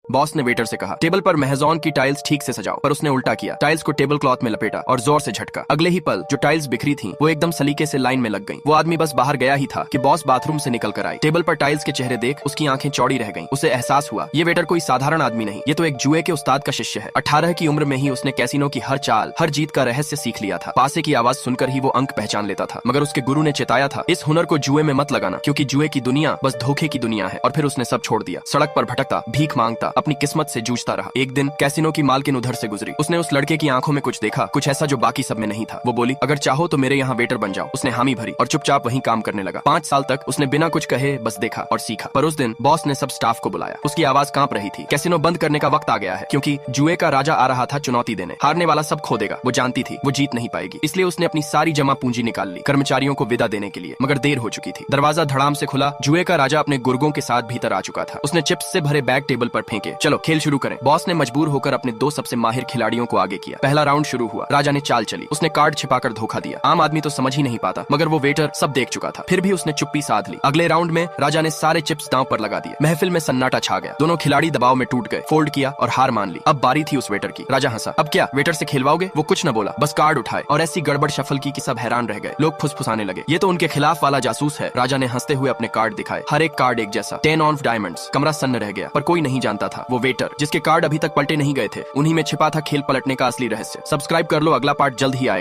Boss ने waiter से कहा, टेबल पर मेहजौन की टाइल्स ठीक से सजाओ, पर उसने उल्टा किया। टाइल्स को टेबल क्लॉथ में लपेटा और जोर से झटका। अगले ही पल जो टाइल्स बिखरी थीं, वो एकदम सलीके से लाइन में लग गईं। वो आदमी बस बाहर गया ही था कि बॉस बाथरूम से निकल कर आई। टेबल पर टाइल्स के चेहरे देख उसकी आंखें चौड़ी रह गईं। उसे एहसास हुआ ये वेटर कोई साधारण आदमी नहीं, ये तो एक जुए के उस्ताद का शिष्य है। 18 की उम्र में ही उसने कैसीनो की हर चाल, हर जीत का रहस्य सीख लिया था। पासे की आवाज सुनकर ही वो अंक पहचान लेता था। मगर उसके गुरु ने चेताया था, इस हुनर को जुए में मत लगाना, क्योंकि जुए की दुनिया बस धोखे की दुनिया है। और फिर उसने सब छोड़ दिया। सड़क पर भटकता, भीख मांगता, अपनी किस्मत से जूझता रहा। एक दिन कैसीनो की मालकिन उधर से गुजरी। उसने उस लड़के की आंखों में कुछ देखा, कुछ ऐसा जो बाकी सब में नहीं था। वो बोली, अगर चाहो तो मेरे यहाँ वेटर बन जाओ। उसने हामी भरी और चुपचाप वहीं काम करने लगा। 5 साल तक उसने बिना कुछ कहे बस देखा और सीखा। पर उस दिन बॉस ने सब स्टाफ को बुलाया। उसकी आवाज कांप रही थी। कैसीनो बंद करने का वक्त आ गया है, क्योंकि जुए का राजा आ रहा था चुनौती देने। हारने वाला सब खो देगा। वो जानती थी वो जीत नहीं पाएगी, इसलिए उसने अपनी सारी जमा पूंजी निकाल ली कर्मचारियों को विदा देने के लिए। मगर देर हो चुकी थी। दरवाजा धड़ाम से खुला। जुए का राजा अपने गुर्गों के साथ भीतर आ चुका था। उसने चिप्स से भरे बैग टेबल पर फेंके। चलो खेल शुरू करें। बॉस ने मजबूर होकर अपने 2 सबसे माहिर खिलाड़ियों को आगे किया। पहला राउंड शुरू हुआ। राजा ने चाल चली। उसने कार्ड छिपाकर धोखा दिया। आम आदमी तो समझ ही नहीं पाता, मगर वो वेटर सब देख चुका था। फिर भी उसने चुप्पी साध ली। अगले राउंड में राजा ने सारे चिप्स दांव पर लगा दिए। महफिल में सन्नाटा छा गया। दोनों खिलाड़ी दबाव में टूट गए। फोल्ड किया और हार मान ली। अब बारी थी उस वेटर की। राजा हंसा। अब क्या वेटर से खेलवाओगे? वो कुछ न बोला, बस कार्ड उठाए और ऐसी गड़बड़ शफल की कि सब हैरान रह गए। लोग फुसफुसाने लगे, ये तो उनके खिलाफ वाला जासूस है। राजा ने हंसते हुए अपने कार्ड दिखाए। हर एक कार्ड एक जैसा। 10 ऑफ डायमंड्स। कमरा सन्न रह गया। पर कोई नहीं जानता था वो वेटर, जिसके कार्ड अभी तक पलटे नहीं गए थे, उन्हीं में छिपा था खेल पलटने का असली रहस्य। सब्सक्राइब कर लो, अगला पार्ट जल्द ही आएगा।